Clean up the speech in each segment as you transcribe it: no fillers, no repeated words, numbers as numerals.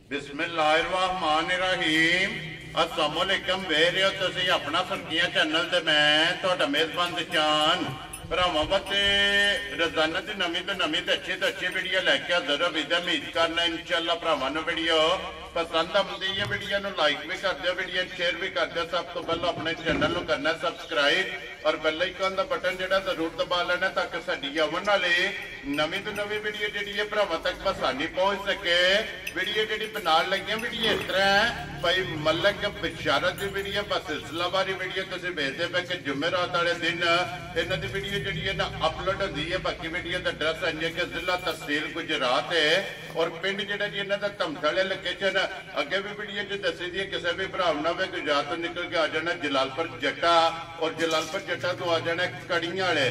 बिस्मिल्लाहिर्रहमानिर्रहीम। अस्सलाम वालेकुम। वेख रहे हो तुसीं अपना फरकिया चैनल ते मैं तुहाडा मेज़बान दचान भरावां वास्ते रोजाना की नवीं तो अच्छी वीडियो लैके हाज़र हो। उम्मीद करना इंशाअल्लाह भरावां नूं वीडियो पसंद आती है। वीडियो नूं लाइक भी कर दो, वीडियो शेयर भी कर दो। सब तो पहले अपने चैनल नूं करना सब्सक्राइब और बेल आइकन का बटन जिहड़ा जरूर दबा लेना ताकि साडी आउण वाली नवीं तो नवीं वीडियो जिहड़ी है भरावां तक आसानी पहुंच सके। वीडियो जिहड़ी बनाउण लगे वीडियो इस तरह है भाई मलक बिशारत की वीडियो बस सिलसिलावारी वीडियो तुसीं वेखदे पे कि जुमेरात वाले दिन इन्हां दी वीडियो जिहड़ी है ना अपलोड होंदी है। बाकी वीडियो का एड्रैस है कि जिला तहसील गुजरात है और पिंड जिहड़ा जी इन्हां दा धमथले लोकेशन अगे भी वीडियो च दसी दी है। किसी भी भरा ना वे गुजरात तो निकल के आ जाना जलालपुर जट्टा और जलालपुर जट्टा तो आ जाना कड़ियां वाले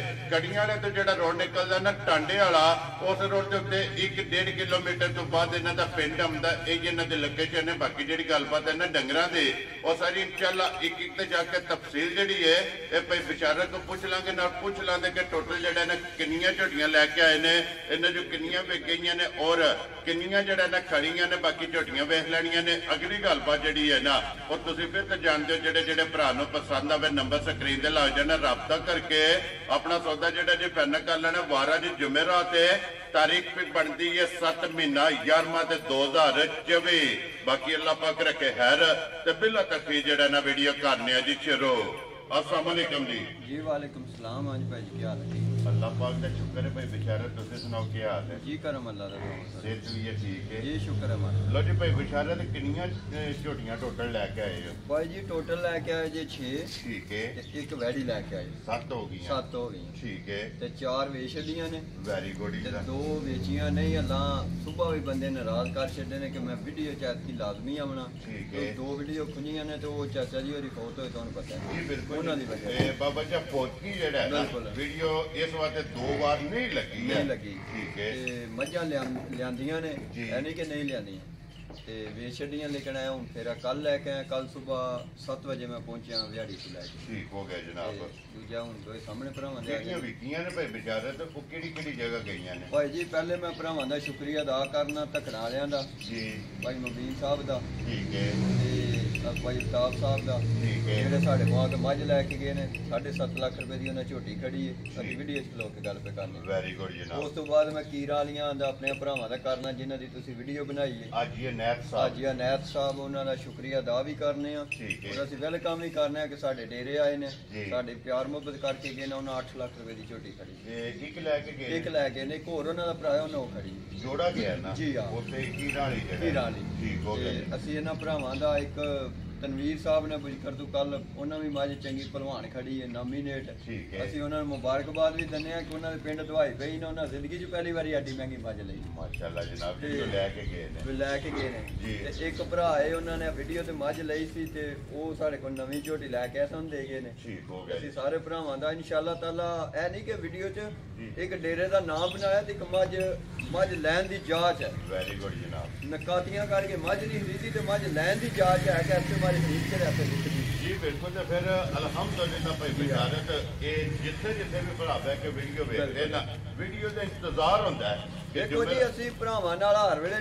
तो जो रोड निकलता ना टांडे वाला उस रोड के उत्ते 1-1.5 किलोमीटर तो बाद इन्हां दा पिंड आउंदा। यही इन्हां दी लोकेशन है। बाकी जिहड़ी गलबात है ना डंगरां दी और सारी इंशाअल्लाह एक ते जाके तफसील जिहड़ी है ये भाई बिशारत को पूछ लांगे ना पूछ लांगे कि टोटल जिहड़ा ना किन्नियां झोटियां लैके आए ने, इन्हां जो किन्नियां विक गईयां ने और किन्नियां जिहड़ा ना खड़ियां ने। बाकी झोटियां वेख लैणियां ने। अगली गलबात जिहड़ी है ना और तुसीं फिर तो जानदे हो जिहड़े भरा नूं पसंद आवे नंबर स्क्रीन ते लग जाना, राबता करके अपना सौदा जिहड़ा जी फाइनल कर लेना। 12 जी जुमेरात है, तारीख भी बनती है 7 महीना 11वां 2024। बाकी अल्लाह पाक रखे खैर ते बिला तकफीर जिहड़ा ना वीडियो करने जी शुरू। अस्सलाम वालेकुम जी। वालेकुम सलाम। हाँ जी भाई जी, क्या हाल है? अल्लाह पाक का शुक्र है भाई बिशारत तुसीं सुनाओ क्या हाल है? जी करम अल्लाह दा, सेहत भी है ठीक है जी, शुक्र है मालिक। लो जी भाई बिशारत किन्नियां झोटियां टोटल लैके आए हो? भाई जी टोटल लैके आए जी 6। ठीक है। एक वैड़ी लैके आए 7 हो गई 7 हो गई। ठीक है। ते 4 वेच छड्डियां ने। Very good. ते 2 वेचियां नहीं। अल्लाह सुबह भी बंदे नाराज कर छड्डे ने कि मैं वीडियो चैट की लाजमी आवना। ठीक है। 2 वीडियो खुंजियां ने तो वो चाचा जी होरी फौत होए तुहानू पता है जी बिल्कुल उन्हां दी वजह बाबा जी फौतगी जेड़ा है वीडियो इस वास्ते 2 बार नहीं लगी है। नहीं लगी। ठीक है। ते मज्जां लियांदियां ने, ऐ नहीं कि नहीं लियांदियां ते वेच छड्डियां। लेकिन आया हूँ फिर कल लैके आया। कल सुबह 7 बजे मैं पहुंचा व्याड़ी को लैके। ठीक हो गया जनाब। दूजा हूँ दो सामने भरावां दे विकियां ने भाई बिचारे तो किहड़ी जगह गईयां ने? भाई जी पहले मैं भरावां दा शुक्रिया अदा करना धकड़ा वालियां दा जी, भाई मुबीन साहब दा। ठीक है। भाई अफ्ताब साहब का जेडे साढ़े कोल मझ लैके गए ने 7.5 लाख रुपए की उन्हें झोटी खड़ी है। अभी वीडियो च लोग गल पे करनी। वेरी गुड जनाब। उस तो बाद मैं कीरा वालियां दा अपने भरावां दा करना जिन्हां दी तुसीं वीडियो बनाई है। आज ये नैत साहब उन्हां दा शुक्रिया अदा भी करने आ और असीं वेलकम भी करने आ कि साडे डेरे आए ने, साडे प्यार मुहब्बत करके गए ने। उन्हां 8 लाख रुपए की झोटी खड़ी एक लैके गए ने। एक होर उन्हां दा भरा उन्हां ओह खड़ी जोड़ा गया ना जी। हां उत्थे कीरा वाली ठीक हो गया। असीं इन्हां भरावां दा एक तनवीर साहब ने बुजकर तो कल उन्होंने भी मज चंगी भलवान खड़ी है नॉमीनेट। ਅਸੀਂ ਉਹਨਾਂ ਨੂੰ ਮੁਬਾਰਕਬਾਦ ਵੀ ਦਿੰਦੇ ਆ ਕਿ ਉਹਨਾਂ ਦੇ ਪਿੰਡ ਦਵਾਈ ਪਈ ਨੇ। ਉਹਨਾਂ ਜ਼ਿੰਦਗੀ 'ਚ ਪਹਿਲੀ ਵਾਰੀ ਐਡੀ ਮਹਿੰਗੀ ਮੱਝ ਲਈ। ਮਾਸ਼ਾਅੱਲਾ ਜਨਾਬ ਜੀ ਲੈ ਕੇ ਗਏ ਨੇ ਤੇ ਇੱਕ ਭਰਾ ਹੈ ਉਹਨਾਂ ਨੇ ਵੀਡੀਓ ਤੇ ਮੱਝ ਲਈ ਸੀ ਤੇ ਉਹ ਸਾਡੇ ਕੋਲ ਨਵੀਂ ਝੋਟੀ ਲੈ ਕੇ ਸਾਨੂੰ ਦੇ ਗਏ ਨੇ। ਠੀਕ ਹੋ ਗਿਆ। ਅਸੀਂ ਸਾਰੇ ਭਰਾਵਾਂ ਦਾ ਇਨਸ਼ਾਅੱਲਾ ਤਾਲਾ ਇਹ ਨਹੀਂ ਕਿ ਵੀਡੀਓ 'ਚ ਇੱਕ ਡੇਰੇ ਦਾ ਨਾਮ ਬਣਾਇਆ ਤੇ ਇੱਕ ਮੱਝ ਲੈਣ ਦੀ ਜਾਂਚ ਹੈ। ਵੈਰੀ ਗੁੱਡ ਜਨਾਬ। ਨਕਾਤੀਆਂ ਕਰਕੇ ਮੱਝ ਨਹੀਂ ਖਰੀਦੀ ਤੇ ਮੱਝ ਲੈਣ ਦੀ ਜਾਂਚ ਹੈ ਕਿ ਇੱਥੇ ਮਾਰੀ ਖਰੀਦ ਕੇ ਰਹਿ ਪਈ जी बिल्कुल। तो फिर अलहमदुलिल्लाह भाई बिशारत ये जिथे जिथे भी भरा बह के वीडियो वेखते ना वीडियो का इंतजार होता है। देखो जी असीं भरावां नाल हर वेले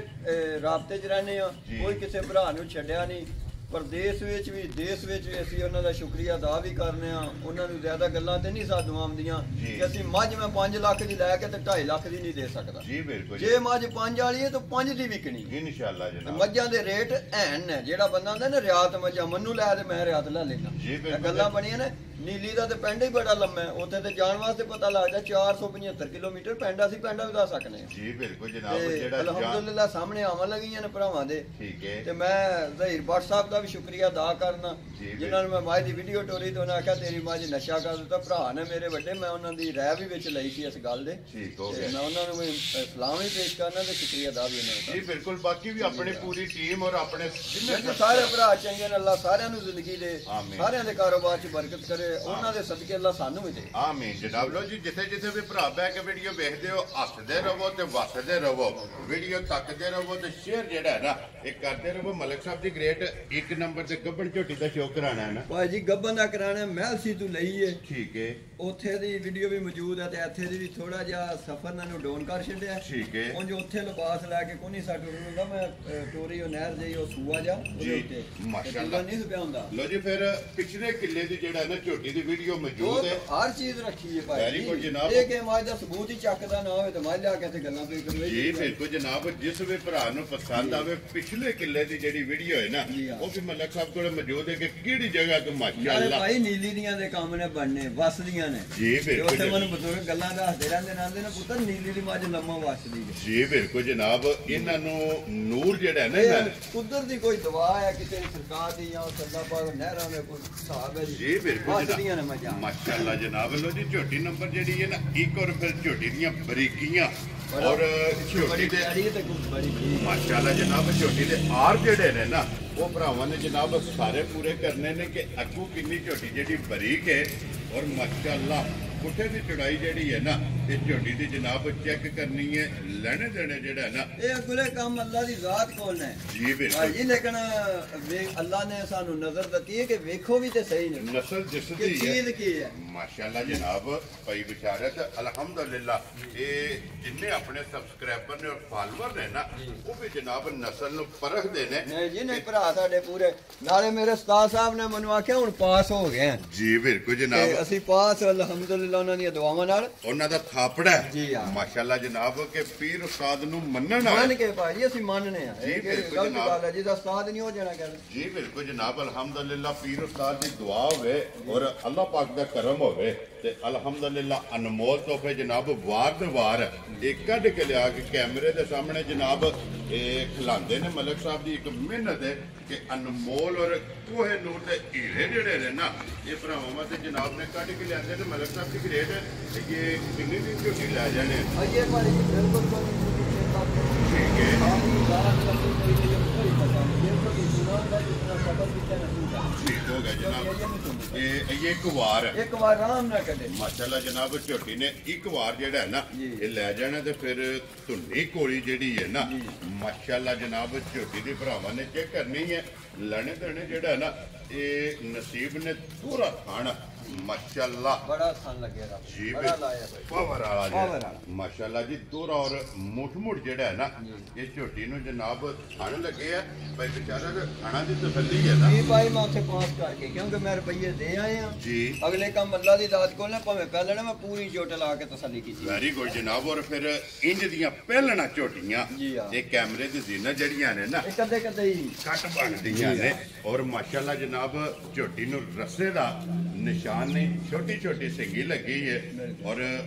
राबते च रहने आ, कोई किसी भरा नूं छड्डिया नहीं। प्रदेश विच भी देश विच भी असीं उन्हां दा शुक्रिया अदा भी करने आ। उन्हां नूं ज़्यादा गल्लां ते नहीं साडू आउंदियां कि असीं मझ मैं 5 लाख दी लै के ते 2.5 लाख दी नहीं दे सकदा जी। बिल्कुल। जे मझ 5 वाली है तो 5 दी विकनी इंशाअल्लाह जनाब। मझां दे रेट हैन ने जेड़ा बंदा हुंदा ना रियात मझां मन्नू लै ते मैं रियात लै लेना। गल्लां बणियां ने। नीली का तो पिंड ही बड़ा लम्मा है, उत्थे ते जाण वास्ते पता लगदा 475 किलोमीटर पिंड असीं पिंड भी जा सकने जी। बिल्कुल जनाब। अल्हम्दुलिल्लाह सामने आवन लगियां ने भरावां दे। ठीक है। ते मैं ज़हीर भट्ट साहब दा भी शुक्रिया अदा करना जिन्हां नूं मैं मझ दी वीडियो टोरी ते उन्हां आख्या तेरी मझ नशा कर दित्ता। भरा ने मेरे वड्डे मैं उन्हां दी राय भी विच लई सी इस गल दे। ठीक हो गया। मैं उन्हां नूं सलाम भी पेश करना ते शुक्रिया अदा भी उन्हां दा जी। बिल्कुल। बाकी भी अपनी पूरी टीम और अपने सारे भरा चंगे ने। अल्लाह सारिआं नूं जिंदगी दे सारिआं दे कारोबार च बरकत करे ਤੇ ਉਹਨਾਂ ਦੇ ਸਦਕੇ ਅੱਲਾ ਸਾਨੂੰ ਵੀ ਦੇ। ਆਮੀਨ ਜਨਾਬ। ਲੋ ਜੀ ਜਿੱਥੇ ਜਿੱਥੇ ਵੀ ਭਰਾ ਬਹਿ ਕੇ ਵੀਡੀਓ ਵੇਖਦੇ ਹੋ ਹੱਸਦੇ ਰਹੋ ਤੇ ਵਸਦੇ ਰਹੋ, ਵੀਡੀਓ ਤੱਕਦੇ ਰਹੋ ਤੇ ਸ਼ੇਅਰ ਜਿਹੜਾ ਹੈ ਨਾ ਇਹ ਕਰਦੇ ਰਹੋ। ਮਲਕ ਸਾਹਿਬ ਦੀ ਗ੍ਰੇਟ 1 ਨੰਬਰ ਤੇ ਗੱਬਣ ਝੋਟੀ ਦਾ ਸ਼ੋਅ ਕਰਾਣਾ ਹੈ ਨਾ ਭਾਈ ਜੀ, ਗੱਬਨ ਦਾ ਕਰਾਣਾ ਮਹਿਲ ਸੀ ਤੂੰ ਲਈ ਏ। ਠੀਕ ਹੈ, ਉੱਥੇ ਦੀ ਵੀਡੀਓ ਵੀ ਮੌਜੂਦ ਹੈ ਤੇ ਇੱਥੇ ਦੀ ਵੀ ਥੋੜਾ ਜਿਹਾ ਸਫ਼ਰ ਨੂੰ ਡਾਊਨ ਕਰ ਛੱਡਿਆ। ਠੀਕ ਹੈ, ਉਂਝ ਉੱਥੇ ਲਿਬਾਸ ਲੈ ਕੇ ਕੋਈ ਨਹੀਂ ਸਾਡੂ ਹੁੰਦਾ ਮੈਂ ਟੋਰੀ ਉਹ ਨਹਿਰ ਜਈ ਉਹ ਸੂਆ ਜਾ ਉਹਦੇ ਉੱਤੇ ਮਾਸ਼ਾਅੱਲਾ ਨਹੀਂ ਪਿਆ ਹੁੰਦਾ। ਲੋ ਜੀ ਫਿਰ ਪਿਛਲੇ ਕਿੱਲੇ ਦੀ ਜਿਹੜਾ ਨਾ ਝੋਟੀ ਦੀ ਵੀਡੀਓ ਮੌਜੂਦ ਹੈ, ਹਰ ਚੀਜ਼ ਰੱਖੀ ਹੈ ਭਾਈ ਵੈਰੀ ਗੁੱਡ ਜਨਾਬ। ਇਹ ਕਿ ਮਾਜ ਦਾ ਸਬੂਤ ਹੀ ਚੱਕਦਾ ਨਾ ਹੋਵੇ ਤੇ ਮਾਜ ਲਿਆ ਕੇ ਤੇ ਗੱਲਾਂ ਪੇ ਕਰਵੇ ਜੀ ਬਿਲਕੁਲ ਜਨਾਬ। ਜਿਸ ਵੀ ਭਰਾ ਨੂੰ ਪਸੰਦ ਆਵੇ ਪਿਛਲੇ ਕਿੱਲੇ ਦੀ ਜਿਹੜੀ ਵੀਡੀਓ ਹੈ ਨਾ ਉਹ ਵੀ ਮਲਕ ਸਾਹਿਬ ਕੋਲ ਮੌਜੂਦ ਹੈ ਕਿ ਕਿਹੜੀ ਜਗ੍ਹਾ ਤੋਂ ਮਾਸ਼ਾਅੱਲਾ ਭਾਈ ਨੀਲੀ ਦੀਆਂ ਦੇ ਕੰਮ ਨੇ ਬਣਨੇ ਵਸਦੀਆਂ ਨੇ। ਜੀ ਬਿਲਕੁਲ। ਉੱਥੇ ਮੈਨੂੰ ਬਜ਼ੁਰਗ ਗੱਲਾਂ ਦੱਸਦੇ ਰਹਿੰਦੇ ਨਾ ਪੁੱਤਰ ਨੀਲੀ ਦੀ ਮੱਝ ਲੰਮਾ ਵਸਦੀ ਹੈ। ਜੀ ਬਿਲਕੁਲ ਜਨਾਬ। ਇਹਨਾਂ ਨੂੰ ਨੂਰ ਜਿਹੜਾ ਹੈ ਨਾ ਇਹਨਾਂ ਨੇ ਕੁਦਰਤ ਦੀ ਕੋਈ ਦਵਾ ਹੈ ਕਿਤੇ ਸਰਕਾਰ ਦੀ ਜਾਂ ਸੱਲਾ ਪਾਕ ਨਹਿਰਾਂ ਦੇ ਕੋਈ ਹਿਸਾਬ ਹੈ ਜੀ ਬਿਲਕੁਲ ਵਸਦੀਆਂ ਨੇ ਮੱਝਾਂ ਮਾਸ਼ਾਅੱਲਾ ਜਨਾਬ। ਲੋ ਜੀ ਝੋਟੀ ਨੰਬਰ ਜਿਹੜੀ ਹੈ ਨਾ ਇੱਕ ਔਰ ਫਿਰ ਝੋਟੀ ਦੀਆਂ ਬਰੀਕੀਆਂ ਔਰ ਝੋਟੀ ਦੇ ਮਾਸ਼ਾਅੱਲਾ ਜਨਾਬ ਝੋਟੀ ਦੇ ਆਰ ਜਿਹੜੇ ਨੇ ਨਾ ਉਹ ਭਰਾਵਾਂ ਨੇ ਜਨਾਬ ਸਾਰੇ ਪੂਰੇ ਕਰਨੇ ਨੇ ਕਿ ਅੱਗੂ ਕਿੰਨੀ ਝੋਟੀ ਜਿਹੜੀ ਬਰੀਕ ਹੈ ਔਰ ਮਾਸ਼ਾਅੱਲਾ ਪੁੱਠੇ ਦੀ ਚੜਾਈ ਜਿਹੜੀ ਹੈ ਨਾ ਇਹ ਝੋਟੀ ਦੀ ਜਨਾਬ ਚੈੱਕ ਕਰਨੀ ਹੈ। ਲੈਣੇ ਦੇਣੇ ਜਿਹੜਾ ਨਾ ਇਹ ਅਗਲੇ ਕੰਮ ਅੱਲਾ ਦੀ ਜ਼ਾਤ ਕੋਲ ਨੇ ਜੀ ਬਿਲਕੁਲ ਜੀ। ਲੇਕਿਨ ਅੱਲਾ ਨੇ ਸਾਨੂੰ ਨਜ਼ਰ ਦਿੱਤੀ ਹੈ ਕਿ ਵੇਖੋ ਵੀ ਤੇ ਸਹੀ ਨੇ ਨਸਲ ਜਿਸ ਦੀ ਕਿ ਚੀਜ਼ ਕੀ ਹੈ। ਮਾਸ਼ਾਅੱਲਾ ਜਨਾਬ ਭਾਈ ਬਿਸ਼ਾਰਤ ਅਲਹਮਦੁਲਿਲਾ ਇਹ ਜਿੰਨੇ ਆਪਣੇ ਸਬਸਕ੍ਰਾਈਬਰ ਨੇ ਔਰ ਫਾਲੋਅਰ ਨੇ ਨਾ ਉਹ ਵੀ ਜਨਾਬ ਨਸਲ ਨੂੰ ਪਰਖਦੇ ਨੇ। ਨਹੀਂ ਜੀ ਨਹੀਂ ਭਰਾ ਸਾਡੇ ਪੂਰੇ ਨਾਲੇ ਮੇਰੇ ਉਸਤਾਦ ਸਾਹਿਬ ਨੇ ਮੈਨੂੰ ਆਖਿਆ ਹੁਣ ਪਾਸ ਹੋ ਗਏ ਆ। ਜੀ ਬਿਲਕੁਲ ਜਨਾਬ। ਅਸੀਂ ਪਾਸ ਅਲਹਮਦੁਲਿਲਾ ਉਹਨਾਂ ਦੀਆਂ ਦੁਆਵਾਂ ਨਾਲ ਉਹਨਾਂ ਦਾ ਥਾਪੜਾ ਜੀ ਹਾਂ ਮਾਸ਼ਾਅੱਲਾ ਜਨਾਬ ਕਿ ਪੀਰ ਉਸਤਾਦ ਨੂੰ ਮੰਨਣ ਮੰਨ ਕੇ ਭਾਈ ਅਸੀਂ ਮੰਨਨੇ ਆ। ਜੀ ਬਿਲਕੁਲ ਜਨਾਬ। ਗੱਲ ਹੈ ਜਿਹਦਾ ਉਸਤਾਦ ਨਹੀਂ ਹੋ ਜਾਣਾ ਕਰ। ਜੀ ਬਿਲਕੁਲ ਜਨਾਬ। ਅਲਹਮਦੁਲਿਲਾ ਪੀਰ ਉਸਤਾਦ ਦੀ ਦੁਆ ਹੋਵੇ ਔਰ ਅੱਲਾਹ ਪਾਕ ਦਾ ਕਰਮ ਹੋਵੇ ਤੇ ਅਲਹਮਦੁਲਿਲਾ ਅਨਮੋਲ ਤੋਹਫੇ ਜਨਾਬ ਵਾਰ ਦੇ ਵਾਰ ਇਹ ਕੱਢ ਕੇ ਲਿਆ ਕੇ ਕੈਮਰੇ ਦੇ ਸਾਹਮਣੇ ਜਨਾਬ ਇਹ ਖਿਲਾਉਂਦੇ ਨੇ। ਮਲਕ ਸਾਹਿਬ ਦੀ ਇੱਕ ਮਿਹਨਤ ਹੈ ਕਿ ਅਨਮੋਲ ਔਰ ਕੋਹੇ ਨੂਰ ਦੇ ਹੀਰੇ ਜਿਹੜੇ ਨੇ ਨਾ ਇਹ ਭਰਾਵਾਂ ਤੇ ਜਨਾਬ ਨੇ ਕੱਢ ਕੇ ਲਿਆਂਦੇ ਨੇ। ਮਲਕ ਸਾਹਿਬ ਦੀ ਗ੍ਰੇਟ ਇਹ ਕਿੰਨੀ ਦੀ ਝੋਟੀ ਲੈ ਜਾਣੇ ਅਜੇ ਭਾਈ ਬਿਲਕੁਲ ਠੀਕ ਹੈ। ਠੀਕ ਹੋ ਗਿਆ ਜਨਾਬ। ਇਹ ਇੱਕ ਵਾਰ ਆਰਾਮ ਨਾਲ ਕੱਢੇ ਮਾਸ਼ਾਅੱਲਾ ਜਨਾਬ। ਝੋਟੀ ਨੇ ਇੱਕ ਵਾਰ ਜਿਹੜਾ ਹੈ ਨਾ ਇਹ ਲੈ ਜਾਣਾ ਤੇ ਫਿਰ ਧੁੰਨੀ ਕੋਲੀ ਜਿਹੜੀ ਹੈ ਨਾ ਮਾਸ਼ਾਅੱਲਾ ਜਨਾਬ ਝੋਟੀ ਦੀ ਭਰਾਵਾਂ ਨੇ ਚੈੱਕ ਕਰਨੀ ਹੈ। ਲੈਣੇ ਦੇਣੇ ਜਿਹੜਾ ਹੈ ਨਾ ਇਹ ਨਸੀਬ ਨੇ ਪੂਰਾ ਖਾਣਾ ਮਾਸ਼ਾਅੱਲਾ ਬੜਾ ਥਣ ਲੱਗੇਗਾ ਜੀ ਬੜਾ ਲਾਇਆ ਪਾਵਰ ਵਾਲਾ ਮਾਸ਼ਾਅੱਲਾ ਜੀ ਦੋਰਾ ਔਰ ਮੁੱਠ ਜਿਹੜਾ ਹੈ ਨਾ ਇਹ ਝੋਟੀ ਨੂੰ ਜਨਾਬ ਥਣ ਲੱਗੇ ਆ ਭਾਈ ਵਿਚਾਰਾ ਖਾਣਾ ਦੀ ਤਸੱਲੀ ਹੈ ਨਾ ਜੀ ਭਾਈ ਮੈਂ ਉੱਥੇ ਪਾਸ ਕਰਕੇ ਕਿਉਂਕਿ ਮੈਂ ਰੁਪਈਏ ਦੇ ਆਏ ਆ ਜੀ ਅਗਲੇ ਕੰਮ ਅੱਲਾ ਦੀ ਦਾਤ ਕੋਲ ਨਾ ਭਾਵੇਂ ਪਹਿਲਣਾ ਮੈਂ ਪੂਰੀ ਝੋਟ ਲਾ ਕੇ ਤਸੱਲੀ ਕੀਤੀ। ਵੈਰੀ ਗੁੱਡ ਜਨਾਬ। ਔਰ ਫਿਰ ਇੰਜ ਦੀਆਂ ਪਹਿਲਣਾ ਝੋਟੀਆਂ ਇਹ ਕੈਮਰੇ ਦੀ ਜ਼ੀਨਤ ਜਿਹੜੀਆਂ ਨੇ ਨਾ ਕਦੇ ਕਦੇ ਹੀ ਕੱਟ ਬਣਦੀਆਂ ਨੇ ਔਰ ਮਾਸ਼ਾਅੱਲਾ ਜਨਾਬ ਝੋਟੀ ਨੂੰ ਰਸੇ ਦਾ ਨਿਸ਼ਾਨ ਨਹੀਂ ਛੋਟੀ ਛੋਟੀ ਸਿੰਗੀ ਲੱਗੀ ਹੈ ਔਰ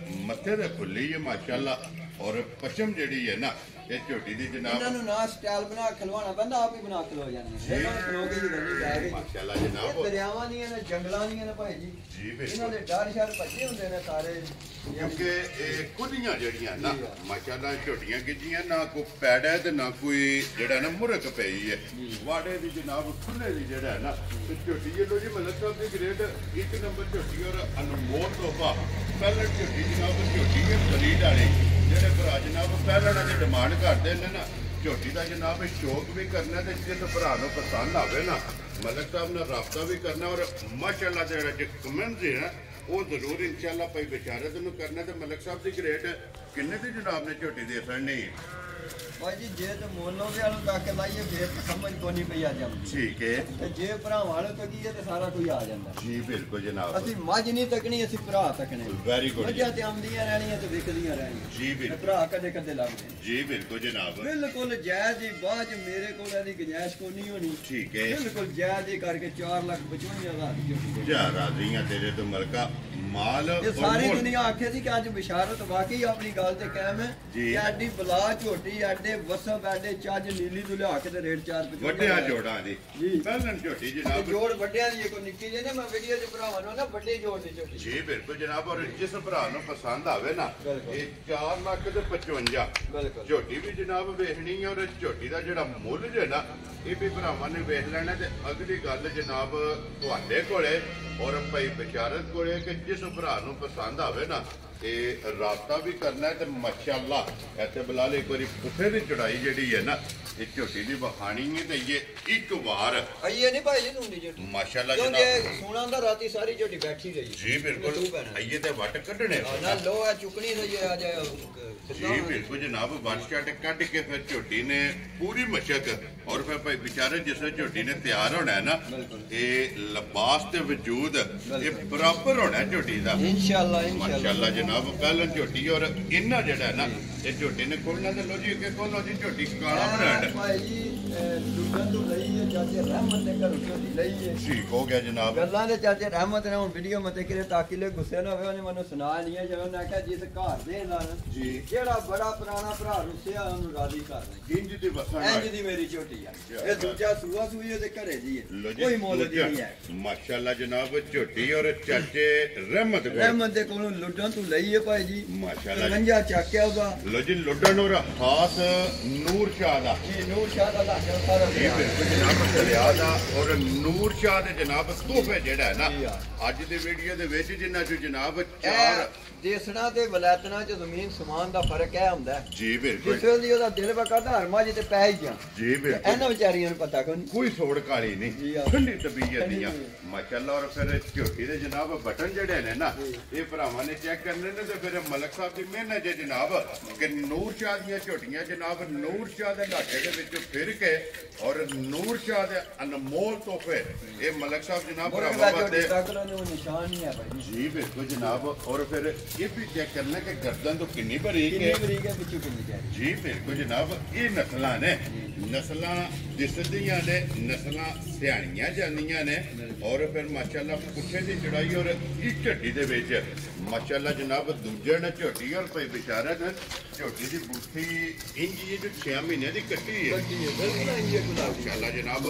ਮੱਥੇ ਤੇ ਖੁੱਲੀ ਹੈ ਮਾਸ਼ਾਅੱਲਾ ਔਰ ਪਸ਼ਮ ਜਿਹੜੀ ਹੈ ਨਾ ਇਹ ਝੋਟੀ ਦੀ ਜਨਾਬ ਇਹਨਾਂ ਨੂੰ ਨਾ ਸਟਾਈਲ ਬਣਾ ਖਲਵਾਉਣਾ ਪੈਂਦਾ ਆਪ ਹੀ ਬਣਾ ਖਲੋ ਜਾਂਦੇ ਇਹਨਾਂ ਨੂੰ ਖਲੋ ਕੇ ਹੀ ਗੰਦੀ ਜਾ ਕੇ ਮਾਸ਼ਾਅੱਲਾ ਜਨਾਬ। ਦਰਿਆਵਾਂ ਦੀਆਂ ਨੇ ਜੰਗਲਾਂ ਦੀਆਂ ਨੇ ਭਾਈ ਜੀ ਇਹਨਾਂ ਦੇ ਡਰ ਸ਼ਰ ਭੱਜੇ ਹੁੰਦੇ ਨੇ ਸਾਰੇ ਕਿਉਂਕਿ ਇਹ ਕੁੱਲੀਆਂ ਜਿਹੜੀਆਂ ਨਾ ਮਾਸ਼ਾਅੱਲਾ ਝੋਟੀਆਂ ਗਿੱਜੀਆਂ ਨਾ ਕੋਈ ਪੈੜ ਹੈ ਤੇ ਨਾ ਕੋਈ ਜਿਹੜਾ ਨਾ ਮੁਰਕ ਪਈ ਹੈ ਵਾੜੇ ਦੀ ਜਨਾਬ ਖੁੱਲੇ ਦੀ ਜਿਹੜਾ ਹੈ ਨਾ ਤੇ ਝੋਟੀ ਇਹ ਲੋ ਜੀ ਮਲਕ ਸਾਹਿਬ ਦੀ ਗ੍ਰੇਡ 1 ਨੰਬਰ ਝੋਟੀ ਔਰ ਅਨਮੋਲ ਤੋਹਫਾ ਪਹਿਲਾਂ ਝੋਟੀ ਜਨਾਬ ਝੋਟੀ ਹੈ ਬਲੀਡ ਵਾਲੀ ਜਿਹੜੇ ਭਰਾ ਜਨਾਬ ਪਹਿਲਾਂ ਦੀ ਡਿਮਾਂਡ ਕਰਦੇ ਨੇ ਨਾ ਝੋਟੀ ਦਾ ਜਨਾਬ ਸ਼ੌਕ ਵੀ ਕਰਨਾ ਤੇ ਜਿਸ ਭਰਾ ਨੂੰ ਪਸੰਦ ਆਵੇ ਨਾ ਮਲਕ ਸਾਹਿਬ ਨਾਲ ਰਾਬਤਾ ਵੀ ਕਰਨਾ ਔਰ ਮਾਸ਼ਾਅੱਲਾ ਜਿਹੜਾ ਜੇ ਕਮੈਂਟ ਹੈ ਨਾ ਉਹ ਜ਼ਰੂਰ ਇਨਸ਼ਾਅੱਲਾ ਭਾਈ ਬਿਸ਼ਾਰਤ ਨੂੰ ਕਰਨਾ ਤੇ ਮਲਕ ਸਾਹਿਬ ਦੀ ਗ੍ਰੇਟ ਕਿੰਨੇ ਦੀ ਜਨਾਬ ਨੇ ਝੋਟੀ ਦੇ ਸੜਨੀ ਭਾਈ ਜੀ ਜੇ ਤੇ ਮੋਨੋ ਦੇ ਵਾਲੋਂ ਤੱਕ ਲਾਈਏ ਫੇਰ ਸਮਝ ਕੋ ਨਹੀਂ ਪਈ ਆ ਜਾਂਦੀ। ਠੀਕ ਹੈ ਤੇ ਜੇ ਭਰਾਵਾਂ ਵਾਲੋਂ ਤੱਕੀਏ ਤੇ ਸਾਰਾ ਕੁਝ ਆ ਜਾਂਦਾ। ਜੀ ਬਿਲਕੁਲ ਜਨਾਬ। ਅਸੀਂ ਮੱਝ ਨਹੀਂ ਤੱਕਣੀ ਅਸੀਂ ਭਰਾ ਤੱਕਣੇ। Very good. ਮੱਝਾਂ ਤੇ ਆਉਂਦੀਆਂ ਰਹਿਣੀਆਂ ਤੇ ਵਿਕਦੀਆਂ ਰਹਿਣੀਆਂ। ਜੀ ਬਿਲਕੁਲ। ਭਰਾ ਕਦੇ ਕਦੇ ਲੱਗਦੇ। ਜੀ ਬਿਲਕੁਲ ਜਨਾਬ। ਬਿਲਕੁਲ ਜਾਇਜ਼ ਹੀ ਬਾਅਦ ਚ ਮੇਰੇ ਕੋਲ ਇਹਦੀ ਗੁੰਜਾਇਸ਼ ਕੋ ਨਹੀਂ ਹੋਣੀ। ਠੀਕ ਹੈ। ਬਿਲਕੁਲ ਜਾਇਜ਼ ਹੀ ਕਰਕੇ 4,55,000 ਦੀ ਝੋਟੀ। ਜਾ ਰਾਜ਼ੀਆਂ ਤੇਰੇ ਤੋਂ ਮਲਕਾ माल ये सारी दुनिया आखे थी कि आज बिशारत वाकई अपनी गल ते कायम है जी। कि एडी बला झोटी एडे वसब एडे चज नीली तू लिया के ते रेट 4 ਵੱਡਿਆਂ ਜੋੜਾਂ ਦੀ जी। ਪਹਿਲਣ ਝੋਟੀ ਜਨਾਬ जोड़ ਵੱਡਿਆਂ ਦੀ ਕੋਈ ਨਿੱਕੀ ਜਿਹੀ ਨੇ ਮੈਂ ਵੀਡੀਓ 'ਚ ਭਰਾਵਾਂ ਨੂੰ ਨਾ ਵੱਡੇ ਜੋੜ ਦੀ ਝੋਟੀ ਜੀ ਬਿਲਕੁਲ ਜਨਾਬ ਔਰ ਜਿਸ ਭਰਾ ਨੂੰ ਪਸੰਦ ਆਵੇ ਨਾ ਬਿਲਕੁਲ। ਇਹ 4 ਲੱਖ ਤੇ 55 ਬਿਲਕੁਲ ਝੋਟੀ ਵੀ ਜਨਾਬ ਵੇਖਣੀ ਹੈ ਔਰ ਝੋਟੀ ਦਾ ਜਿਹੜਾ ਮੁੱਲ ਜੇ ਨਾ ਇਹ ਵੀ ਭਰਾਵਾਂ ਨੇ ਵੇਖ ਲੈਣਾ ਤੇ ਅਗਲੀ ਗੱਲ ਜਨਾਬ ਤੁਹਾਡੇ ਕੋਲੇ ਔਰ ਭਾਈ ਬਿਸ਼ਾਰਤ ਕੋਲੇ ਕਿ ਜਿਸ ਭਰਾ ਨੂੰ ਪਸੰਦ ਆਵੇ ਨਾ ਇਹ ਰਾਬਤਾ ਵੀ ਕਰਨਾ ਹੈ ਤੇ ਮਾਸ਼ਾਅੱਲਾ ਇੱਥੇ ਬਲਾਲ ਇੱਕ ਵਾਰੀ ਪੁੱਠੇ ਦੀ ਚੜਾਈ ਜਿਹੜੀ ਹੈ ਨਾ ਇਹ ਝੋਟੀ ਦੀ ਬਖਾਣੀ ਹੈ ਤੇ ਇਹ ਇੱਕ ਵਾਰ ਆਈਏ ਨਹੀਂ ਭਾਈ ਜੀ ਤੂੰ ਦੀ ਝੋਟੀ ਮਾਸ਼ਾਅੱਲਾ ਕਿਉਂਕਿ ਜਨਾਬ ਸੋਨਾ ਦਾ ਰਾਤੀ ਸਾਰੀ ਝੋਟੀ ਬੈਠੀ ਰਹੀ ਜੀ ਬਿਲਕੁਲ ਆਈਏ ਤੇ ਵੱਟ ਕੱਢਣੇ ਨਾ ਲੋ ਆ ਚੁਕਣੀ ਸਹੀ ਆ ਜਾ ਜੀ ਬਿਲਕੁਲ ਜਨਾਬ ਵਰਸ਼ਾਟ ਕੱਢ ਕੇ ਫਿਰ ਝੋਟੀ ਨੇ ਪੂਰੀ ਮਸ਼ਕ ਔਰ ਫਿਰ ਭਾਈ ਵਿਚਾਰੇ ਜਿਸ ਝੋਟੀ ਨੇ ਤਿਆਰ ਹੋਣਾ ਹੈ ਨਾ ਇਹ ਲਿਬਾਸ ਤੇ ਵਜੂਦ ਇਹ ਬਰਾਬਰ ਹੋਣਾ ਝੋਟੀ ਦਾ ਇਨਸ਼ਾਅੱਲਾ ਮਾਸ਼ਾਅੱਲਾ ਜਨਾਬ ਪਹਿਲਾਂ ਝੋਟੀ ਔਰ ਇੰਨਾ ਜਿਹੜਾ ਹੈ ਨਾ ਇਹ ਝੋਟੀ ਨੇ ਖੋਲਣਾ ਤੇ ਲੋ ਜੀ ਅੱਗੇ ਖੋਲੋ ਜੀ ਝੋਟੀ ਕਾਲਾ ਬ੍ਰਾਂਡ ਭਾਈ ਜੀ ਦੁਕਾਨ ਤੋਂ ਲਈ ਹੈ ਚਾਚੇ ਰਹਿਮਤ ਦੇ ਘਰੋਂ ਝੋਟੀ ਲਈ ਹੈ ਠੀਕ ਹੋ ਗਿਆ ਜਨਾਬ ਗੱਲਾਂ ਦੇ ਚਾਚੇ ਰਹਿਮਤ ਨੇ ਹੁਣ ਵੀਡੀਓ ਮਤੇ ਕਿਰੇ ਤਾਕੀ ਲੈ ਗੁੱਸੇ ਨਾ ਹੋਵੇ ਉਹਨੇ ਮੈਨੂੰ ਸੁਣਾ ਨਹੀਂ ਹੈ ਜਦੋਂ ਮੈਂ ਕਿਹਾ ਜਿਸ ਘਰ ਦੇ ਨਾਲ ਜੀ ਜਿਹੜਾ ਬੜਾ ਪੁਰਾਣਾ ਭਰਾ ਰੁੱਸਿਆ ਉਹਨੂੰ ਰਾਜ਼ੀ ਕਰ ਲੈ ਇੰਜ ਦੀ ਵਸਣ ਇੰਜ ਦੀ ਮੇਰੀ ਝੋਟੀ ਆ ਇਹ ਦੂਜਾ ਸੂਆ ਸੂਈ ਉਹਦੇ ਘਰੇ ਜੀ ਹੈ ਲੋ ਜੀ ਕੋਈ ਮੁੱਲ ਦੀ ਨਹੀਂ ਹੈ ਮਾਸ਼ਾਅੱਲਾ ਜਨਾਬ ਝੋਟੀ ਔਰ ਚਾਚੇ ਰਹਿਮਤ ਕੋਲ ਰਹਿਮਤ ਦੇ ਕੋਲੋਂ ਲੁੱਡਾਂ ਤੋਂ ਲਈ ਹੈ ਭਾਈ ਜੀ ਮਾਸ਼ਾਅੱਲਾ ਮੰਜਾ ਚੱਕਿਆ ਉਹਦਾ ਲੋ ਜੀ ਲੁੱਡਣ ਔਰ ਖਾਸ ਨੂਰ ਸ਼ਾਹ ਦਾ ਜੀ ਨੂਰ ਸ਼ਾਹ ਦਾ ਲਾਗਾ ਸਾਰਾ ਜੀ ਬਿਲਕੁਲ ਜਨਾਬ ਦਰਿਆ ਦਾ ਔਰ ਨੂਰ ਸ਼ਾਹ ਦੇ ਜਨਾਬ ਤੋਹਫੇ ਜਿਹੜਾ ਹੈ ਨਾ ਅੱਜ ਦੇ ਵੀਡੀਓ ਦੇ ਵਿੱਚ ਜਿੰਨਾ ਚ ਜਨਾਬ ਚਾਰ ਦੇਸਣਾ ਤੇ ਵਲਾਇਤਨਾ ਚ ਜ਼ਮੀਨ ਸਮਾਨ ਦਾ ਫਰਕ ਹੈ ਹੁੰਦਾ ਹੈ। ਜੀ ਬਿਲਕੁਲ ਜਿਸ ਵੇਲੇ ਉਹਦਾ ਦਿਲ ਵਕਦਾ ਹਰਮਾ ਜੀ ਤੇ ਪੈ ਹੀ ਗਿਆ ਜੀ ਬਿਲਕੁਲ ਇਹਨਾਂ ਵਿਚਾਰੀਆਂ ਨੂੰ ਪਤਾ ਕੋਈ ਕੋਈ ਸੋੜ ਕਾਲੀ ਜੀ ਨਹੀਂ ਹਾਂ। ਠੰਡੀ ਤਬੀਅਤ ਦੀਆਂ ਮਾਸ਼ਾਅੱਲਾ ਔਰ ਫਿਰ ਝੋਟੀ ਦੇ ਜਨਾਬ ਬਟਨ ਜਿਹੜੇ ਨੇ ਨਾ ਇਹ ਭਰਾਵਾਂ ਨੇ ਚੈੱਕ ਕਰਨੇ ਨੇ ਤੇ ਫਿਰ ਮਲਕ ਸਾਹਿਬ ਦੀ ਮਿਹਨਤ ਹੈ ਜਨਾਬ ਕਿ ਨੂਰ ਸ਼ਾਹ ਦੀਆਂ ਝੋਟੀਆਂ ਜਨਾਬ ਨੂਰ ਸ਼ਾਹ ਦੇ ਇਲਾਕੇ ਦੇ ਵਿੱਚ ਫਿਰ ਕੇ ਔਰ ਨੂਰ ਸ਼ਾਹ ਦੇ ਅਨਮੋਲ ਤੋਹਫੇ ਇਹ ਮਲਕ ਸਾਹਿਬ ਜਨਾਬ ਭਰਾਵਾਂ ਵਾਸਤੇ ਤੱਕਰਾਂ ਨੂੰ ਨਿਸ਼ਾਨ ਨਹੀਂ ਹੈ ਭਾਈ ਜੀ ਬਿਲਕੁਲ ਜਨਾਬ ਔਰ ਫਿਰ ਇਹ ਵੀ ਚੈੱਕ ਕਰਨਾ ਕਿ ਗਰਦਨ ਤੋਂ ਕਿੰਨੀ ਬਰੀਕ ਕਿੰਨੀ ਹੈ ਬਰੀਕ ਹੈ ਵਿੱਚੋਂ ਕਿੰਨੀ ਹੈ ਜੀ ਬਿਲਕੁਲ ਜਨਾਬ ਇਹ ਨਸਲਾਂ ਨੇ ਨਸਲਾਂ ਦਿਸਦੀਆਂ ਨੇ ਨਸਲਾਂ ਸਿਆਣੀਆਂ ਜਾਂਦੀਆਂ ਨੇ ਔਰ ਫਿਰ ਮਾਸ਼ਾਅੱਲਾ ਪੁੱਠੇ ਦੀ ਚੜਾਈ ਔਰ ਇਸ ਝੱਡੀ ਦੇ ਵਿੱਚ ਮਾਸ਼ਾਅੱਲਾ ਜਨਾਬ ਦੂਜੇ ਨੇ ਝੋਟੀ ਔਰ ਭਾਈ ਬਿਸ਼ਾਰਤ ਝੋਟੀ ਦੀ ਬੂਥੀ ਇੰਜੀ ਜੋ 6 ਮਹੀਨੇ ਦੀ ਕੱਟੀ ਹੈ ਬਿਲਕੁਲ ਇੰਜੇ ਗੁਲਾਬ ਮਾਸ਼ਾਅੱਲਾ ਜਨਾਬ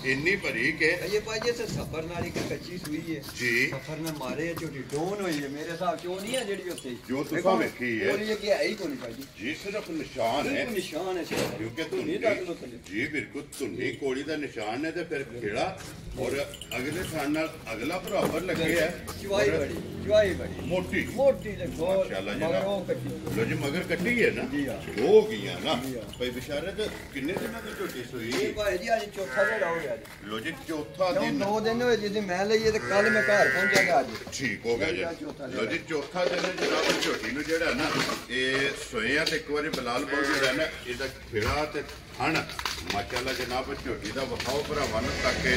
ਇੰਨੀ ਬਰੀਕ ਹੈ ਇਹ ਭਾਈ ਜੀ ਸਫਰ ਨਾਲ ਇੱਕ ਕੱਚੀ ਸੂਈ ਹੈ ਜੀ ਸਫਰ ਨਾਲ ਮਾਰੇ ਝੋਟੀ ਡੋਨ ਹੋਈ ਹੈ ਮੇਰੇ ਹਿਸਾਬ ਚੋਂ ਨਹੀਂ ਹੈ ਜਿਹੜੀ ਉੱਥੇ ਜੋ ਤੁਸੀਂ ਵੇਖੀ ਹੈ ਉਹ ਇਹ ਕਿ ਹੈ ਹੀ ਕੋਈ ਨਹੀਂ ਭਾਈ ਜੀ ਜੀ ਸਿਰਫ ਨਿਸ਼ਾਨ ਹੈ ਬਿਲਕੁਲ ਨਿਸ਼ਾਨ ਹੈ ਸਿਰਫ। ਕਿਉਂਕਿ ਧੁਨੀ ਤੱਕ ਲੋ ਥੱਲੇ ਜੀ ਬਿਲਕੁਲ ਧੁੰਨੀ ਕੋੜੀ ਦਾ ਨਿਸ਼ਾਨ ਹੈ ਤੇ ਫਿਰ ਖੇੜਾ ਔਰ ਅਗਲੇ ਥਾਂ ਨਾਲ ਅਗਲਾ ਬਰਾਬਰ ਲੱਗੇ ਹੈ ਚੁਆਈ ਔਰ ਬੜੀ ਚੁਆਈ ਬੜੀ ਮੋਟੀ ਮੋਟੀ ਤੇ ਗੋਲ ਮਾਸ਼ਾਅੱਲਾ ਜੀ ਮਗਰ ਉਹ ਕੱਟੀ ਲੋ ਜੀ ਮਗਰ ਕੱਟੀ ਹੈ ਨਾ ਜੀ ਹਾਂ। ਹੋ ਗਈਆਂ ਨਾ ਜੀ ਹਾਂ। ਭਾਈ ਬਿਸ਼ਾਰਤ ਕਿੰਨੇ ਦਿਨਾਂ ਦੀ ਝੋਟੀ ਇਹ ਸੂਈ ਭਾਈ ਜੀ ਅੱਜ ਚੌਥਾ ਦਿਨ ਹੋ ਗਿਆ ਜੀ ਲੋ ਜੀ ਚੌਥਾ ਕਿਉਂ ਦਿਨ 2 ਦਿਨ ਹੋਏ ਜਿੱਦੀ ਮੈਂ ਲਈਏ ਤੇ ਕੱਲ ਮੈਂ ਘਰ ਪਹੁੰਚਾਗਾ ਅੱਜ ਠੀਕ ਹੋ ਗਿਆ ਜੀ ਲੋ ਜੀ ਚੌਥਾ ਦਿਨ ਹੈ ਜਨਾਬ ਝੋਟੀ ਨੂੰ ਜਿਹੜਾ ਨਾ ਇਹ ਸੋਇਆ ਤੇ ਇੱਕ ਵਾਰੀ ਬਲਾਲ ਬੋਲ ਜਿਹੜਾ ਨਾ ਇਹਦਾ ਖਿੜਾ ਤੇ ਥਣ ਮਾਸ਼ਾਅੱਲਾ ਜਨਾਬ ਝੋਟੀ ਦਾ ਵਿਖਾਓ ਭਰਾਵਾਂ ਨੂੰ ਤਾਂ ਕਿ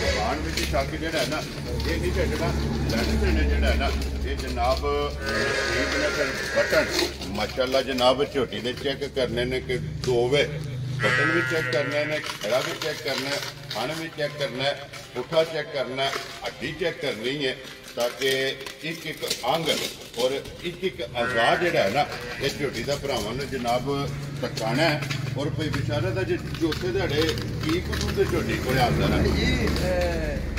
ਦੁਕਾਨ ਵਿੱਚ ਛੱਕ ਜਿਹੜਾ ਹੈ ਨਾ ਇਹ ਨਹੀਂ ਝਟਣਾ ਲੈਣੇ ਨੇ ਜਿਹੜਾ ਹੈ ਨਾ ਇਹ ਜਨਾਬ ਠੀਕ ਨੇ ਫਿਰ ਬਟਨ ਮਾਸ਼ਾਅੱਲਾ ਜਨਾਬ ਝੋਟੀ ਦੇ ਚੈੱਕ ਕਰਨੇ ਨੇ ਕਿ ਦੋਵੇ ਬਟਨ ਵੀ ਚੈੱਕ ਕਰਨੇ ਨੇ ਖੜਾ ਵੀ ਚੈੱਕ ਕਰਨਾ ਹੈ ਥਣ ਵੀ ਚੈੱਕ ਕਰਨਾ ਹੈ ਪੁੱਠਾ ਚੈੱਕ ਕਰਨਾ ਹੈ ਹੱਡੀ ਚੈੱਕ ਕਰਨੀ ਹੈ ਤਾਂ ਕਿ ਇੱਕ ਇੱਕ ਅੰਗ ਔਰ ਇੱਕ ਇੱਕ ਆਜ਼ਾਦ ਜਿਹੜਾ ਹੈ ਨਾ ਇਹ ਝੋਟੀ ਦਾ ਭਰਾਵਾਂ ਨੂੰ ਜਨਾਬ ਤਕਾਣਾ ਹੈ ਔਰ ਕੋਈ ਵਿਚਾਰਾ ਦਾ ਜੇ ਚੌਥੇ ਦਿਹਾੜੇ ਕੀ ਕੁਝ ਦੇ ਝੋਟੀ ਕੋਲ ਆਉਂਦਾ ਨਾ ਜੀ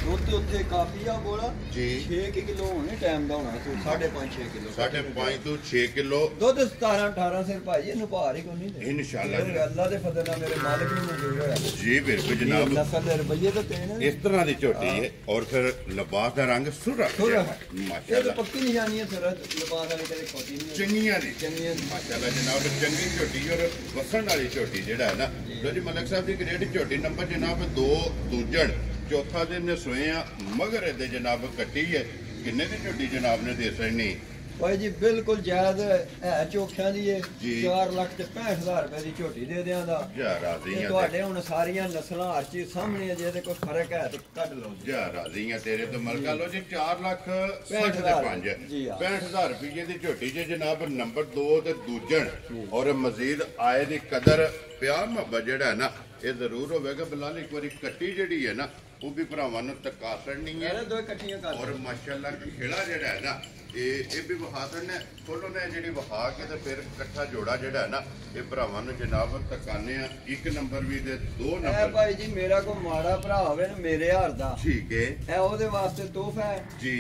ਦੁੱਧ ਉੱਥੇ ਕਾਫੀ ਆ ਬੋਲਾ ਜੀ 6 ਕਿਲੋ ਹੋਣੇ ਟਾਈਮ ਦਾ ਹੋਣਾ ਤੂੰ 5.5 6 ਕਿਲੋ 5.5 ਤੋਂ 6 ਕਿਲੋ ਦੁੱਧ 17 18 ਸਿਰ ਭਾਈ ਇਹਨੂੰ ਭਾਰ ਹੀ ਕੋਈ ਨਹੀਂ ਦੇ ਇਨਸ਼ਾਅੱਲਾ ਇਹ ਅੱਲਾ ਦੇ ਫਜ਼ਲ ਨਾਲ ਮੇਰੇ ਮਾਲਕ ਨੂੰ ਮਨਜ਼ੂਰ ਹੋਇਆ ਜੀ ਬਿਲਕੁਲ ਜਨਾਬ ਨਸਲ ਦੇ ਰੁਪਈਏ ਤਾਂ ਤੇਨ ਇਸ ਤਰ੍ਹਾਂ ਦੀ ਝੋਟੀ ਹੈ ਔਰ ਫਿਰ ਲਿਬਾਸ ਦਾ ਰੰਗ ਸੁਰਾ ਇਹ ਤਾਂ ਮਾਸ਼ਾਅੱਲਾ ਪੱਕੀ ਨਿਸ਼ਾਨੀ ਹੈ ਸਰਤ ਲਿਬਾਸ ਵਾਲੀ ਕਦੇ ਖੋਤੀ ਨਹੀਂ ਚੰਗੀਆਂ ਦੀ ਚੰਗੀਆਂ ਮਾਸ਼ਾਅੱਲਾ ਜਨਾਬ ਚੰਗੀ ਝੋਟੀ ਔਰ ਵਸਣ ਵਾਲੀ ਝੋਟੀ ਜਿਹੜਾ ਹੈ ਨਾ ਲੋ ਜੀ ਮਲਕ ਸਾਹਿਬ ਦੀ ਗ੍ਰੇਡ ਝੋਟੀ ਨੰਬਰ ਜਨਾਬ 2 ਦੂਜਣ ਚੌਥਾ ਦਿਨ ਨੇ ਸੋਏ ਆ ਮਗਰ ਇਹਦੇ ਜਨਾਬ ਕੱਟੀ ਹੈ ਕਿੰਨੇ ਦੀ ਝੋਟੀ ਜਨਾਬ ਨੇ ਦੇ ਸਣੀ ਭਾਈ ਜੀ ਬਿਲਕੁਲ ਜਾਇਜ਼ ਹੈ ਚੋਖਿਆਂ ਦੀ ਇਹ ਜੀ। 4 ਲੱਖ ਤੇ 65000 ਰੁਪਏ ਦੀ ਝੋਟੀ ਦੇ ਦਿਆਂ ਦਾ ਜਾ ਰਾਜ਼ੀਆਂ ਇਹ ਤੁਹਾਡੇ ਹੁਣ ਸਾਰੀਆਂ ਨਸਲਾਂ ਹਰ ਚੀਜ਼ ਸਾਹਮਣੇ ਹੈ ਜੇ ਇਹਦੇ ਕੋਈ ਫਰਕ ਹੈ ਤੇ ਕੱਢ ਲਓ ਜੀ। ਜਾ ਰਾਜ਼ੀਆਂ ਤੇਰੇ ਤੋਂ ਮਲਕਾ ਲੋ ਜੀ 4 ਲੱਖ 60 ਤੇ 5 ਜੀ ਹਾਂ। 65000 ਰੁਪਏ ਦੀ ਝੋਟੀ ਜੇ ਜਨਾਬ ਨੰਬਰ 2 ਤੇ ਦੂਜਣ ਔਰ ਮਜ਼ੀਦ ਆਏ ਦੀ ਕਦਰ ਪਿਆਰ ਮੁਹੱਬਤ ਜਿਹੜਾ ਹੈ ਨਾ ਇਹ ਜ਼ਰੂਰ ਹੋਵੇਗਾ ਬਲਾਲ ਇੱਕ ਵਾਰੀ ਕੱਟੀ ਜਿਹੜੀ ਹੈ ਨਾ ਉਹ ਵੀ ਭਰਾਵਾਂ ਨੂੰ ਤਕਾਸੜ ਨਹੀਂ ਹੈ ਇਹਨੇ ਦੋ ਇਕੱਠੀਆਂ ਕਰ ਔਰ ਮਾਸ਼ਾਅੱਲਾ ਖੇੜਾ ਜਿਹੜਾ ਹੈ ਨਾ ਇਹ ਵੀ ਵਿਖਾ ਦਿੰਦੇ ਖੋਲੋ ਨੇ ਜਿਹੜੀ ਵਿਖਾ ਕੇ ਤੇ ਫਿਰ ਇਕੱਠਾ ਜੋੜਾ ਜਿਹੜਾ ਹੈ ਨਾ ਇਹ ਭਰਾਵਾਂ ਨੂੰ ਜਨਾਬ ਤਕਾਨੇ ਆ 1 ਨੰਬਰ ਵੀ ਤੇ 2 ਇਹ ਨੰਬਰ ਭਾਈ ਜੀ ਮੇਰਾ ਕੋਈ ਮਾੜਾ ਭਰਾ ਹੋਵੇ ਨਾ ਮੇਰੇ ਹਾਰ ਦਾ ਠੀਕ ਹੈ ਇਹ ਉਹਦੇ ਵਾਸਤੇ ਤੋਹਫਾ ਹੈ ਜੀ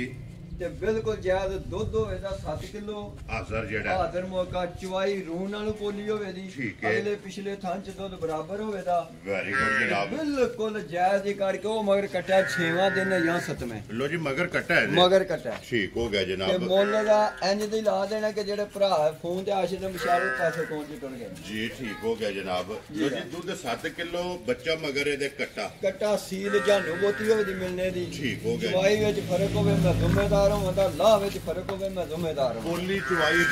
ਤੇ ਬਿਲਕੁਲ ਜਾਇਜ਼ ਦੁੱਧ ਹੋਵੇ ਦਾ 7 ਕਿਲੋ ਹਾਜ਼ਰ ਜਿਹੜਾ ਹਾਜ਼ਰ ਮੌਕਾ ਚਵਾਈ ਰੂਹ ਨਾਲੋਂ ਪੋਲੀ ਹੋਵੇ ਦੀ ਠੀਕ ਹੈ। ਅਗਲੇ ਪਿਛਲੇ ਥਾਂ ਚ ਦੁੱਧ ਬਰਾਬਰ ਹੋਵੇ ਦਾ ਵੈਰੀ ਗੁੱਡ ਜਨਾਬ ਬਿਲਕੁਲ ਜਾਇਜ਼ ਹੀ ਕਰਕੇ ਉਹ ਮਗਰ ਕੱਟਿਆ 6ਵਾਂ ਦਿਨ ਜਾਂ 7ਵੇਂ ਲੋ ਜੀ ਮਗਰ ਕੱਟਾ ਹੈ ਜੀ ਮਗਰ ਕੱਟਿਆ ਠੀਕ ਹੋ ਗਿਆ ਤੇ ਜਨਾਬ ਮੁੱਲ ਦਾ ਇੰਜ ਦੀ ਲਾ ਦੇਣਾ ਕਿ ਜਿਹੜੇ ਭਰਾ ਫੋਨ ਤੇ ਆਸ਼ੇ ਦੇ ਮਸ਼ਾਰੇ ਪਾਸੇ ਪਹੁੰਚ ਕੇ ਟੁਰ ਗਏ ਜੀ ਠੀਕ ਹੋ ਗਿਆ ਜਨਾਬ ਲੋ ਜੀ ਦੁੱਧ 7 ਕਿਲੋ ਬੱਚਾ ਮਗਰ ਇਹਦੇ ਕੱਟਾ ਸੀਲ ਜਾਨੂ ਬੋਤੀ ਹੋਵੇ ਦੀ ਮਿਲਨੇ ਦੀ ਠੀਕ ਹੋ ਗਿਆ ਚਵਾਈ ਵਿੱਚ ਫਰਕ ਹੋਵੇ ਮੈਂ ਜ਼ਿੰਮੇਦਾਰ ਹਾਂ ਦਾ ਲਾਹ ਵਿੱਚ ਫਰਕ ਹੋਵੇ ਮੈਂ ਜ਼ਿੰਮੇਦਾਰ ਹਾਂ ਪੋਲੀ ਚਵਾਈ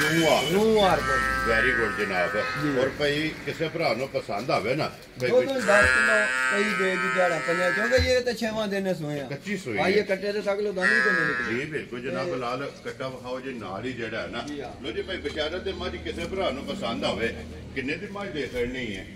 ਰੂਹ ਆਰ ਕੋ ਵੈਰੀ ਗੁੱਡ ਜਨਾਬ ਔਰ ਭਾਈ ਕਿਸੇ ਭਰਾ ਨੂੰ ਪਸੰਦ ਆਵੇ ਨਾ ਭਾਈ ਉਹ 10 ਕਿਲੋ ਕਈ ਦੇ ਦੀ ਦਿਹਾੜਾ ਪੰਜਾ ਕਿਉਂਕਿ ਇਹ ਤਾਂ 6ਵਾਂ ਦਿਨ ਸੋਏ ਆ ਕੱਚੀ ਸੋਈ ਆਈਏ ਕੱਟੇ ਤੇ ਤੱਕ ਲੋ ਦਾਣੀ ਕੋ ਨਹੀਂ ਜੀ ਬਿਲਕੁਲ ਜਨਾਬ ਲਾਲ ਕੱਟਾ ਵਿਖਾਓ ਜੀ ਨਾਲ ਹੀ ਜਿਹੜਾ ਹੈ ਨਾ ਲੋ ਜੀ ਭਾਈ ਵਿਚਾਰਾ ਤੇ ਮੱਝ ਕਿਸੇ ਭਰਾ ਨੂੰ ਪਸੰਦ ਆਵੇ ਕਿੰਨੇ ਦੀ ਮੱਝ ਦੇ ਖੜਨੀ ਹੈ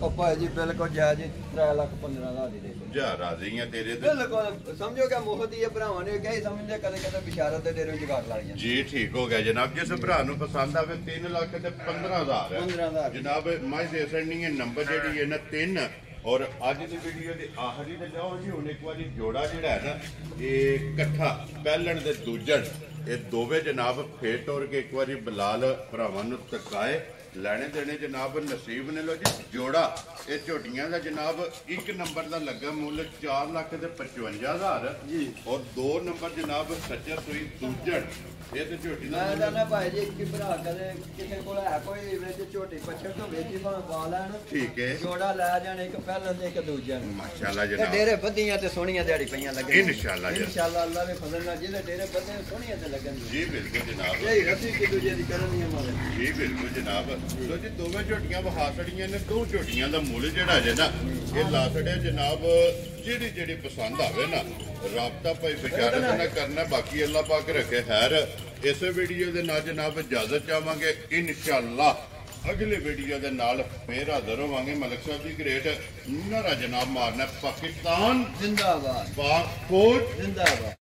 ਪਪਾ ਜੀ ਬਿਲਕੁਲ ਜਾਇਜ਼ 3,15,000 ਦੀ ਦੇ ਦਿਓ। ਜਾ ਰਾਜ਼ੀ ਆ ਤੇਰੇ ਤੇ ਬਿਲਕੁਲ ਸਮਝੋ ਕਿ ਮੁਫਤ ਹੀ ਇਹ ਭਰਾਵਾਂ ਨੇ ਕਹੀ ਸਮਝਦੇ ਕਦੇ ਕਦੇ ਬਿਸ਼ਾਰਤ ਦੇ ਡੇਰੇ ਜਗਾੜ ਲਾ ਜਾਂਦੇ ਜੀ ਠੀਕ ਹੋ ਗਿਆ ਜਨਾਬ ਜਿਸ ਭਰਾ ਨੂੰ ਪਸੰਦ ਆਵੇ 3 ਲੱਖ ਤੇ 15,000 ਹੈ 15,000 ਜਨਾਬ ਮੱਝ ਦੇ ਸੜਨੀ ਹੈ ਨੰਬਰ ਜਿਹੜੀ ਹੈ ਨਾ 3 ਔਰ ਅੱਜ ਦੀ ਵੀਡੀਓ ਦੇ ਆਖਰੀ ਤੇ ਜਾਓ ਜੀ ਹੁਣ ਇੱਕ ਵਾਰੀ ਜੋੜਾ ਜਿਹੜਾ ਹੈ ਨਾ ਇਹ ਇਕੱਠਾ ਪਹਿਲਣ ਤੇ ਦੂਜਣ ਇਹ ਦੋਵੇਂ ਜਨਾਬ ਫੇਰ ਤੋਰ ਕੇ ਇੱਕ ਵਾਰੀ ਬਲਾਲ ਭਰਾਵਾਂ ਨੂੰ ਤਕਾਏ ਲੈਣੇ ਦੇਣੇ ਜਨਾਬ ਨਸੀਬ ਨੇ ਲੋ ਜੀ ਜੋੜਾ ਇਹ ਝੋਟੀਆਂ ਦਾ ਜਨਾਬ 1 ਨੰਬਰ ਦਾ ਲੱਗਾ ਮੁੱਲ 4 ਲੱਖ ਤੇ 55,000 ਜੀ ਔਰ 2 ਨੰਬਰ ਜਨਾਬ ਸੱਚਾ ਸੂਈ ਦੂਜਣ ਇਹ ਤੇ ਝੋਟੀ ਦਾ ਮੈਂ ਕਹਿੰਦਾ ਭਾਈ ਜੀ ਇੱਕ ਭਰਾ ਕਦੇ ਕਿਸੇ ਕੋਲ ਹੈ ਕੋਈ ਵਿੱਚ ਝੋਟੀ ਪੱਛੜ ਤੋਂ ਵੇਚੀ ਭਾਂ ਪਾ ਲੈਣ ਠੀਕ ਹੈ ਜੋੜਾ ਲੈ ਜਾਣ ਇੱਕ ਪਹਿਲਾਂ ਤੇ ਇੱਕ ਦੂਜਾ ਮਾਸ਼ਾਅੱਲਾ ਤੇ ਜਨਾਬ ਡੇਰੇ ਬੱਧੀਆਂ ਤੇ ਸੋਹਣੀਆਂ ਦਿਹਾੜੀ ਪਈਆਂ ਲੱਗਣ ਇਨਸ਼ਾਅੱਲਾ ਜੀ ਇਨਸ਼ਾਅੱਲਾ ਅੱਲਾ ਦੇ ਫਜ਼ਲ ਨਾਲ ਜਿਹਦੇ ਡੇਰੇ ਬੱਧੇ ਸੋਹਣੀਆਂ ਤੇ ਲੱਗਣ ਜੀ ਬਿਲਕੁਲ ਜਨਾਬ ਇਹ ਰੱਸੀ ਕਿ ਦੂਜੇ ਦੀ ਕਰਨੀ ਹੈ ਮਾਰੇ ਜੀ ਬਿਲਕੁਲ ਜਨਾਬ ਲੋ ਜੀ ਦੋਵੇਂ ਝੋਟੀਆਂ ਵਹਾ ਛੜੀਆਂ ਨੇ 2 ਝੋਟੀਆਂ ਦਾ ਮੁੱਲ ਜਿਹੜਾ ਜੇ ਨਾ ਇਹ ਲਾ ਛੜਿਆ ਜਨਾਬ ਜਿਹੜੀ ਪਸੰਦ ਆਵੇ ਨਾ ਰਾਬਤਾ ਭਾਈ ਵਿਚਾਰੇ ਨਾਲ ਕਰਨਾ ਬਾਕੀ ਅੱਲਾ ਪਾਕ ਰੱਖੇ ਖੈਰ ਇਸੇ ਵੀਡੀਓ ਦੇ ਨਾਲ ਜਨਾਬ ਇਜਾਜ਼ਤ ਚਾਹਾਂਗੇ ਇਨਸ਼ਾਅੱਲਾ ਅਗਲੇ ਵੀਡੀਓ ਦੇ ਨਾਲ ਫੇਰ ਹਾਜ਼ਰ ਹੋਵਾਂਗੇ ਮਲਕ ਸਾਹਿਬ ਦੀ ਗ੍ਰੇਟ ਨਾਰਾ ਜਨਾਬ ਮਾਰਨਾ ਪਾਕਿਸਤਾਨ ਜ਼ਿੰਦਾਬਾਦ ਪਾਕ ਫੌਜ ਜ਼ਿੰਦਾਬਾਦ